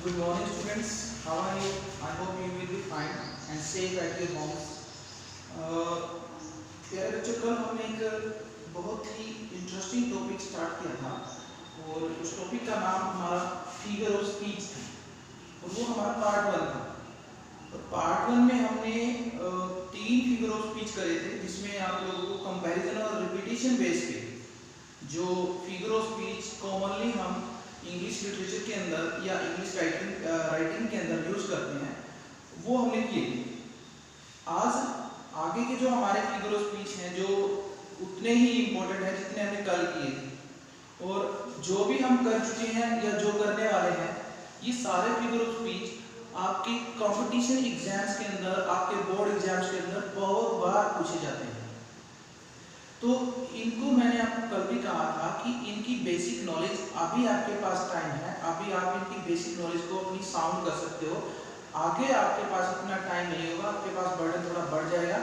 Good morning, students. How are you? I hope you will be fine and safe at your homes. प्यारे बच्चों, कल हमने एक बहुत ही इंटरेस्टिंग टॉपिक स्टार्ट किया था और उस टॉपिक का नाम हमारा फिगर ऑफ स्पीच था और वो हमारा पार्ट 1 था। तो पार्ट 1 में हमने 3 फिगर ऑफ स्पीच करे थे, जिसमें आप लोगों को कंपैरिजन और रिपीटिशन बेस पे जो फिगर ऑफ स्पीच कॉमनली हम इंग्लिश लिटरेचर के अंदर या इंग्लिश राइटिंग के अंदर यूज करते हैं वो हमने किए थे। आज आगे के जो हमारे फिगर ऑफ स्पीच हैं जो उतने ही इम्पोर्टेंट हैं जितने हमने कल किए थे, और जो भी हम कर चुके हैं या जो करने वाले हैं, ये सारे फिगर ऑफ स्पीच आपके कंपटीशन एग्जाम्स के अंदर, आपके बोर्ड एग्जाम्स के अंदर बहुत बार पूछे जाते हैं। तो इनको मैंने आपको कल भी कहा था कि इनकी बेसिक नॉलेज अभी आपके पास टाइम है, अभी आप इनकी बेसिक नॉलेज को अपनी साउंड कर सकते हो। आगे आपके पास इतना टाइम नहीं होगा, आपके पास बर्डन थोड़ा बढ़ जाएगा।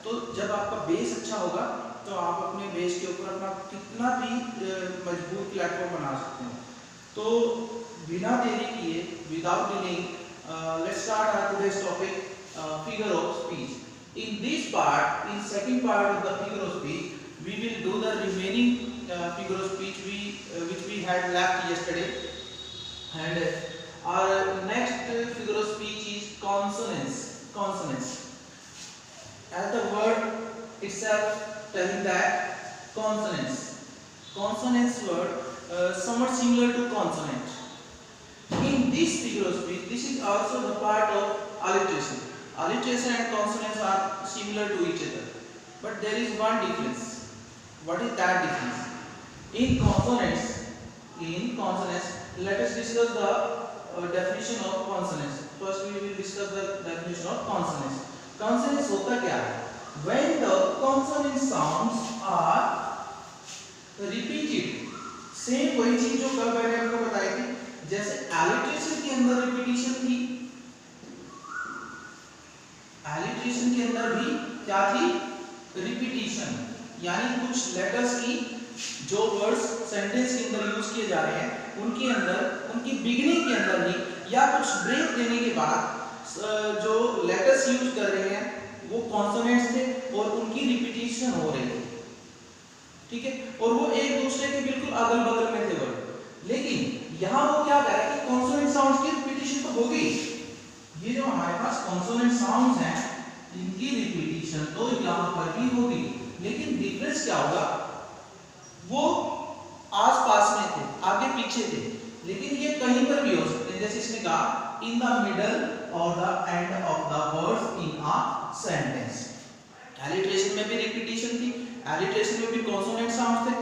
तो जब आपका बेस अच्छा होगा तो आप अपने बेस के ऊपर अपना कितना भी मजबूत प्लेटफॉर्म बना सकते हो। तो बिना देरी किए, without delaying, let's start our today's topic, figure of speech. In this part, in second part of the figure of speech, we will do the remaining figure of speech which we had left yesterday, and our next figure of speech is consonants. Consonants, as the word itself telling that consonants. Consonants word somewhat similar to consonant. In this figure of speech, this is also the part of alliteration. Alliteration and consonants are similar to each other, but there is one difference. What is that difference? In consonants, let us discuss the definition of consonants. First, we will discuss the definition of consonants. Consonants होता क्या है? When the consonant sounds are repeated. Same वही चीज जो कल मैंने आपको बताई थी, जैसे alliteration के अंदर repetition थी, alliteration के अंदर भी क्या थी? रिपीटिशन, यानी कुछ लेटर्स की जो वर्ड्स सेंटेंस के अंदर यूज किए जा रहे हैं उनके अंदर, उनकी बिगिनिंग के अंदर ही या कुछ ब्रेक देने के बाद जो लेटर्स यूज कर रहे हैं वो कॉन्सोनेंट्स थे और उनकी रिपीटिशन हो रही थी, ठीक है, और वो एक दूसरे के बिल्कुल अगल बगल में थे वर्ड। लेकिन यहाँ वो क्या कह रहा है कि कॉन्सोनेंट साउंड्स की रिपीटिशन तो होगी। ये जो हमारे पास कॉन्सोनेंट साउंड्स हैं इनकी रिपीटिशन तो यहाँ पर भी होगी, लेकिन डिफरेंस क्या होगा? वो आस-पास में थे, आगे पीछे थे, लेकिन ये कहीं पर भी हो सकते हैं। जैसे इसने कहा इन द मिडल और the end of the words in a sentence. Alliteration में भी रिपीटिशन थी, एलिट्रेशन में भी कॉन्सोनेंट साउंड्स थे,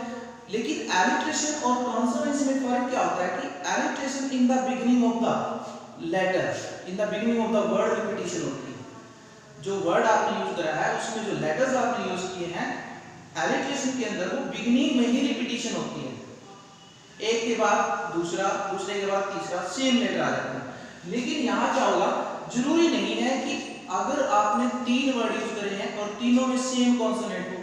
लेकिन एलिट्रेशन और कॉन्सोनेंट्स में फर्क क्या होता है कि alliteration in the beginning of the letter, in the beginning of the word repetition होती है। जो वर्ड आपने यूज करा है उसमें जो लेटर्स आपने यूज किए हैं एलिट्रेशन के अंदर वो बिगिनिंग में ही रिपीटिशन होती है, एक के बाद दूसरा, दूसरे के बाद तीसरा, सेम लेटर आ जाता है। लेकिन यहाँ क्या होगा? जरूरी नहीं है कि अगर आपने 3 वर्ड यूज करे हैं और तीनों में सेम कॉन्सोनेंट हो,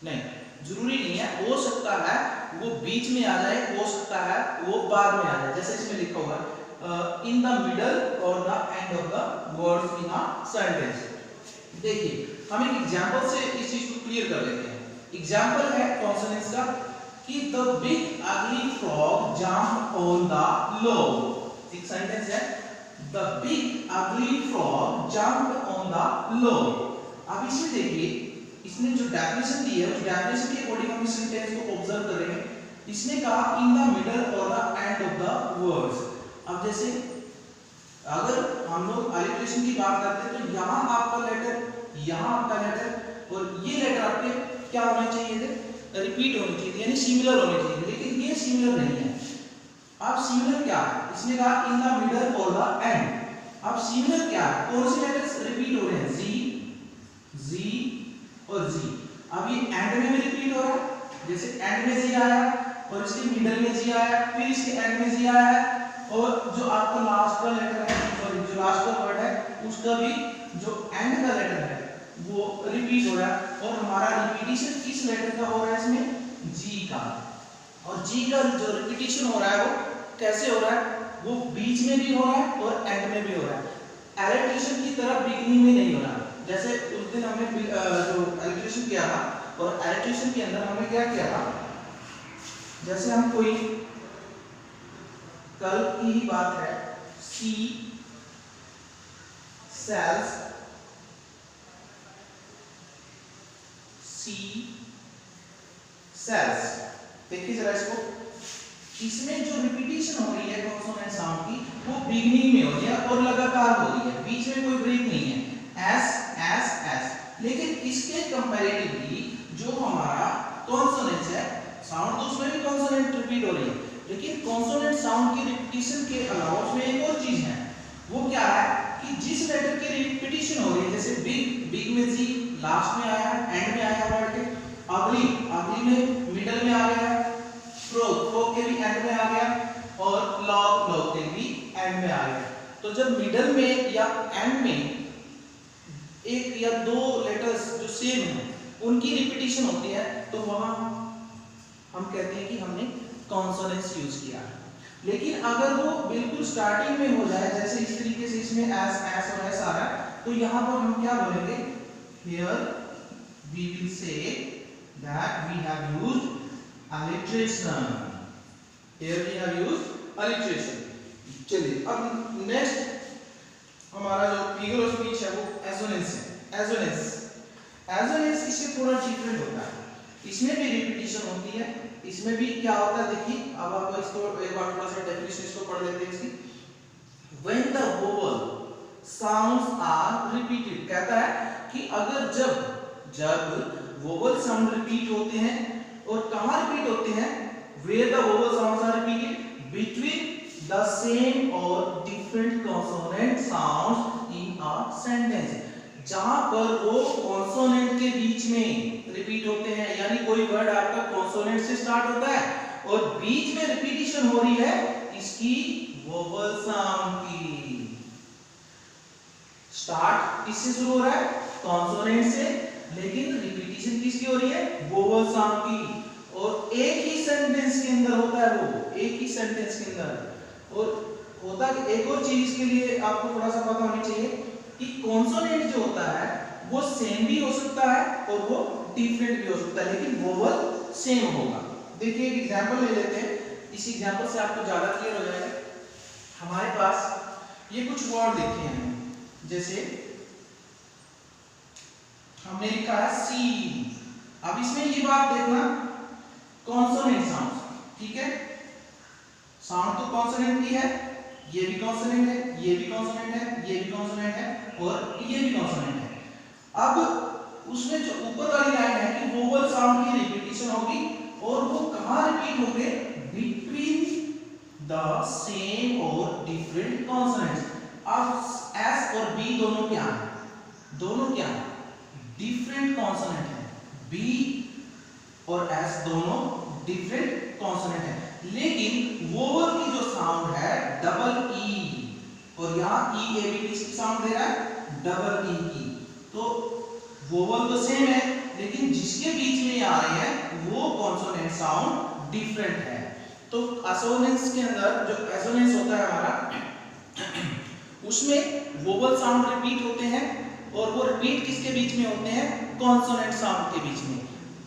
नहीं, जरूरी नहीं है। हो सकता है वो बीच में आ जाए, हो सकता है वो बाद में आ जाए। जैसे इसमें लिखा हुआ है in the middle or the end of the words in a sentence. देखिए, हम एक एग्जांपल से इस चीज को क्लियर कर लेते हैं। एग्जांपल है कॉन्सोनेंट्स का कि the big ugly frog jumped on the log। एक सेंटेंस है the big ugly frog jumped on the log। अब इसमें देखिए, इसने जो डेफिनेशन दी है उस डेफिनेशन के अकॉर्डिंग हम इस सेंटेंस को ऑब्जर्व करेंगे। इसने कहा इन द मिडल और the end of the words. अब जैसे अगर हम लोग alliteration की बात करते हैं तो यहाँ आपका लेटर, यहाँ आपका लेटर और ये लेटर आपके क्या होने चाहिए थे? रिपीट होने चाहिए, यानी सिमिलर होने चाहिए, लेकिन ये सिमिलर नहीं है। अब सिमिलर क्या है? इसने कहा इन द मिडल और द एंड। अब सिमिलर क्या है? कौन से लेटर्स रिपीट हो रहे हैं? जी और जी। अब ये एंड में भी रिपीट हो रहा है, जैसे एंड में जी आया और इसके मिडल में जी आया, फिर इसके एंड में जी आया है, और जो आपका लास्ट का लेटर है, सॉरी जो लास्ट का वर्ड है उसका भी जो एंड का लेटर है वो रिपीट हो रहा है। और हमारा रिपीटिशन किस लेटर का हो रहा है? इसमें जी का। और जी का जो रिपीटिशन हो रहा है वो कैसे हो रहा है? वो बीच में भी हो रहा है और एंड में भी हो रहा है। एलिट्रेशन की तरह बिगिनिंग में नहीं हो रहा। जैसे उस दिन हमने जो एलिट्रेशन किया था, और एलिट्रेशन के अंदर हमने क्या किया था, जैसे हम कोई कल की ही बात है, सी सेल्स, सी सेल्स, देखिए जरा इसको, इसमें जो रिपीटिशन हो रही है कॉन्सोनेंट साउंड की वो बिगिनिंग में हो रही है और लगातार हो रही है, बीच में कोई ब्रेक नहीं है, एस एस एस। लेकिन इसके कंपैरेटिवली जो हमारा कॉन्सोनेंट है साउंड, तो उसमें भी कॉन्सोनेंट रिपीट हो रही है, लेकिन कॉन्सोनेंट साउंड की रिपीटिशन के अलावा उसमें एक और चीज है, वो क्या है कि जिस लेटर की रिपीटिशन हो रही है, जैसे बिग, बिग में जी लास्ट में आया है, एंड में आया है वर्ड के, अगली, अगली में मिडल में आ गया है, फ्रोग, फ्रोग के भी एंड में आ गया, और लॉग, लॉग के भी एंड में आ गया। तो जब मिडल में या एंड में एक या दो लेटर्स जो सेम है उनकी रिपीटिशन होती है, तो वहां हम कहते हैं कि हमने कॉन्सोनेंट्स यूज किया है। लेकिन अगर वो बिल्कुल स्टार्टिंग में हो जाए, जैसे इस तरीके से इसमें एस एस और एस आ रहा है, तो यहाँ पर हम क्या बोलेंगे, here we will say that we have used alliteration, here we have used alliteration। चलिए अब नेक्स्ट हमारा जो फिगर ऑफ स्पीच है वो एसोनेंस है। एसोनेंस, एसोनेंस इससे थोड़ा डिफरेंट होता है, इसमें भी रिपीटिशन होती है, इसमें भी क्या होता है देखिए, अब आप इसको एक बार थोड़ा सा डेफिनेशन इसको पढ़ लेते हैं इसकी। when the vowel sounds are repeated, कहता है कि अगर जब वोवल साउंड रिपीट होते हैं, और कहां रिपीट होते हैं, where the vowel sounds are repeated between the same or different consonant sounds in a sentence, जहां पर वो कॉन्सोनेंट के बीच में रिपीट होते हैं, यानी कोई वर्ड आपका कॉन्सोनेंट से स्टार्ट होता है और बीच में रिपीटिशन हो रही है इसकी वोवल साउंड की। स्टार्ट किससे शुरू हो रहा है, कॉन्सोनेंट से, लेकिन रिपीटिशन किसकी हो रही है, वोवल साउंड की, और एक ही सेंटेंस के अंदर होता है वो, एक ही सेंटेंस के अंदर। और होता कि एक और चीज इसके लिए आपको थोड़ा सा पता होनी चाहिए कि कॉन्सोनेंट जो होता है वो सेम भी हो सकता है और वो डिफरेंट भी हो सकता है, लेकिन वोवल सेम होगा। देखिए एक एग्जांपल ले लेते हैं, इस एग्जांपल से आपको ज्यादा क्लियर हो जाएगा। हमारे पास ये कुछ वर्ड लिखे हैं, जैसे हमने लिखा है सी। अब इसमें ये बात देखना, कॉन्सोनेंट साउंड, ठीक है, साउंड तो कॉन्सोनेंट की है, ये भी कॉन्सोनेंट है, ये भी कॉन्सोनेंट है, ये भी कॉन्सोनेंट है, और ये भी कॉन्सोनेंट है। अब उसमें जो ऊपर वाली लाइन है कि वोवल साउंड की रिपीटिशन होगी, और वो कहां रिपीट होंगे, बिटवीन द सेम और डिफरेंट कॉन्सोनेंट्स। अब एस और बी दोनों क्या है, दोनों क्या है, डिफरेंट कॉन्सोनेंट है, बी और एस दोनों डिफरेंट कॉन्सोनेंट है, लेकिन वोवल की जो साउंड है डबल ई, और यहाँ ई ए बी किसकी साउंड दे रहा है, डबल ई की। तो वोवल तो सेम है, लेकिन जिसके बीच में आ रही है वो कॉन्सोनेंट साउंड डिफरेंट है। तो एसोनेंस के अंदर जो एसोनेंस होता है हमारा, उसमें वोवल साउंड रिपीट होते हैं, और वो रिपीट किसके बीच में होते हैं, कॉन्सोनेंट साउंड के बीच में।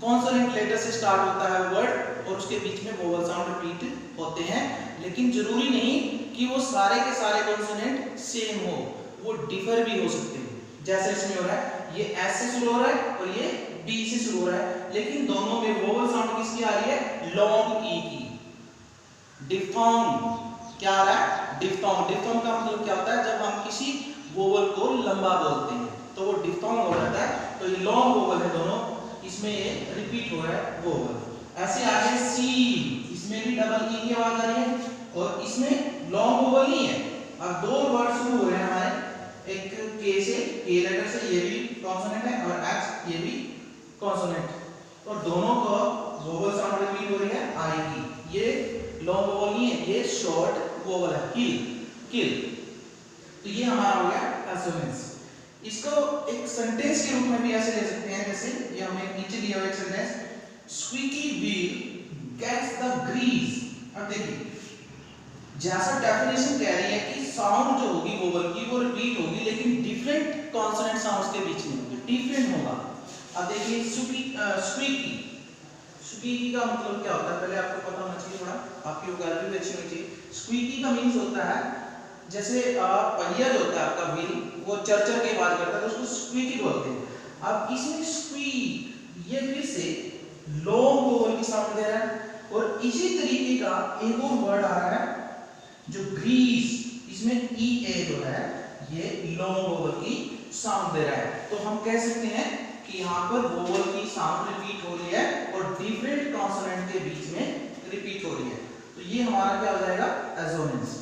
कॉन्सोनेंट लेटर से स्टार्ट होता है वर्ड और उसके बीच में वोवल साउंड रिपीट होते हैं, लेकिन जरूरी नहीं कि वो सारे के सारे कॉन्सोनेंट सेम हो, वो डिफर भी हो सकते हैं। जैसे इसमें हो रहा है, ये एस से शुरू हो रहा है और ये बी से शुरू हो रहा है, लेकिन दोनों में वोवल साउंड किसकी आ रही है, लॉन्ग ई की। डिफ्थोंग क्या आ रहा है, डिफ्थोंग। डिफ्थोंग का मतलब क्या होता है, जब हम किसी वोवल को लंबा बोलते हैं तो वो डिफ्थोंग हो जाता है। तो ये लॉन्ग वोवल है दोनों, इसमें ये रिपीट हो रहा है वोवल। ऐसे आगे सी, इसमें भी डबल ई की आवाज आ रही है, और इसमें लॉन्ग वोवल नहीं है। अब दो वर्ड शुरू हो रहे हैं हमारे, एक के से, के लेटर से, ये भी कॉन्सोनेंट है, और एक्स, ये भी कॉन्सोनेंट, और दोनों को वोवल साउंड रिपीट हो रही है आई की। ये लॉन्ग वोवल नहीं है, ये शॉर्ट वोवल है, किल, किल। तो ये हमारा हो गया एसोनेंस। इसको एक सेंटेंस के रूप में भी ऐसे ले सकते हैं, जैसे ये हमें नीचे दिया हुआ एक sentence, squeaky wheel gets the grease. अब देखिए जैसा डेफिनेशन कह रही है कि साउंड जो होगी वोवल की वो रिपीट होगी, लेकिन डिफरेंट कॉन्सोनेंट साउंड्स के बीच में होगी, डिफरेंट होगा। अब देखिए स्क्वीकी, स्क्वीकी का मतलब क्या होता है पहले आपको पता होना चाहिए, थोड़ा आपकी वोकैबुलरी भी अच्छी होनी चाहिए। स्क्वीकी का मीन्स होता है जैसे पहिया जो होता है आपका व्हील, वो चरचर के आवाज करता है तो उसको स्क्वीकी बोलते हैं। अब इसमें स्क्वीक ये फिर से लॉन्ग वोवल की साउंड दे रहा है, और इसी तरीके का एक और वर्ड आ रहा है जो ग्रीस, इसमें ई ए जो है ये लॉन्ग वोवल की साउंड दे रहा है। तो हम कह सकते हैं कि यहाँ पर वोवल की साउंड रिपीट हो रही है और डिफरेंट कॉन्सोनेंट के बीच में रिपीट हो रही है, तो ये हमारा क्या हो जाएगा एजोनेंस।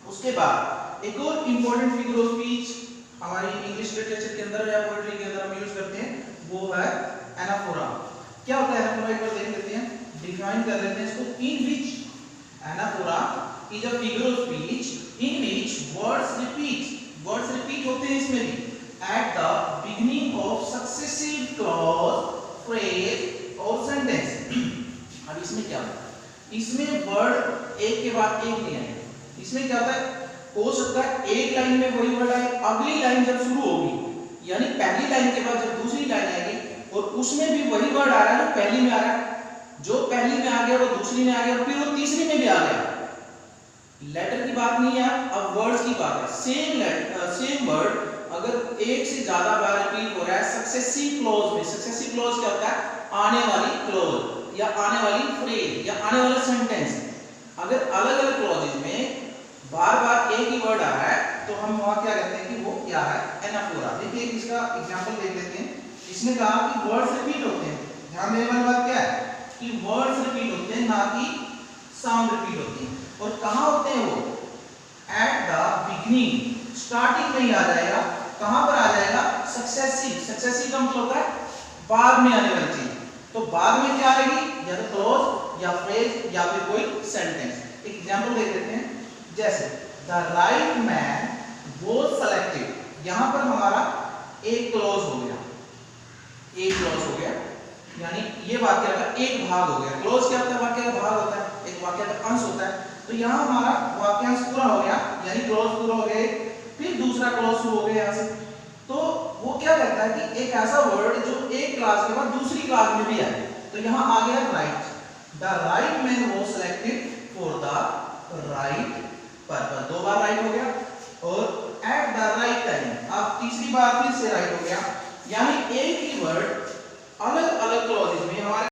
उसके बाद एक और इंपॉर्टेंट फिगर ऑफ स्पीच हमारी इंग्लिश लिटरेचर के अंदर या पोएट्री के अंदर हम यूज करते हैं, वो है एनाफोरा। क्या होता है एनाफोरा, एक बार देख लेते हैं, डिफाइन कर लेते हैं इसको। In which anaphora is a figure of speech in which words repeat होते हैं इसमें भी at the beginning of successive clause, phrase और sentence। अब इसमें क्या होता है, इसमें वर्ड एक के बाद एक नहीं आएंगे। इसमें क्या होता है, हो सकता है एक लाइन में वही वर्ड आए, अगली लाइन जब शुरू होगी यानी पहली लाइन के बाद जब दूसरी लाइन आएगी और उसमें भी वही वर्ड आ रहा है जो पहली में आ रहा है, जो पहली में आ गया वो दूसरी में आ गया, फिर वो तीसरी में भी आ गया। लेटर की बात नहीं है, अब वर्ड्स की बात है। सेम वर्ड अगर एक से ज्यादा बार रिपीट हो रहा है सक्सेसिव क्लॉज में, सक्सेसिव क्लॉज क्या होता है, आने वाली क्लॉज या आने वाली फ्रेज या आने वाला सेंटेंस, अगर अलग अलग क्लॉजेज में बार बार एक ही वर्ड आ रहा है तो हम वहां क्या कहते हैं कि वो क्या है, एनाफोरा। देखिए इसका एग्जांपल देख लेते हैं। इसने कहा कि वर्ड्स रिपीट होते हैं, ध्यान देने वाली बात क्या है कि वर्ड्स रिपीट होते हैं ना कि साउंड रिपीट होती है। और कहां होते हैं वो, एट द बिगिनिंग, स्टार्टिंग में ही आ जाएगा। कहां पर आ जाएगा, सक्सेसिव का मतलब होता है बाद में आने वाली चीज, तो बाद में क्या आएगी, या तो क्लॉज या फ्रेज या फिर कोई सेंटेंस। एग्जांपल देख लेते हैं, जैसे the right man was selected, यहां पर हमारा एक क्लॉज हो गया, एक क्लॉज हो गया, यानी ये वाक्य का एक भाग हो गया। क्लॉज क्या होता है, वाक्य का भाग होता है, एक वाक्य का अंश होता है। तो यहां हमारा वाक्यांश पूरा हो गया, यानी क्लॉज पूरा हो गया, फिर दूसरा क्लॉज शुरू हो गया यहां से। तो वो क्या कहता है कि एक ऐसा वर्ड जो एक क्लास के बाद दूसरी क्लास में भी आए, तो यहां आ गया राइट।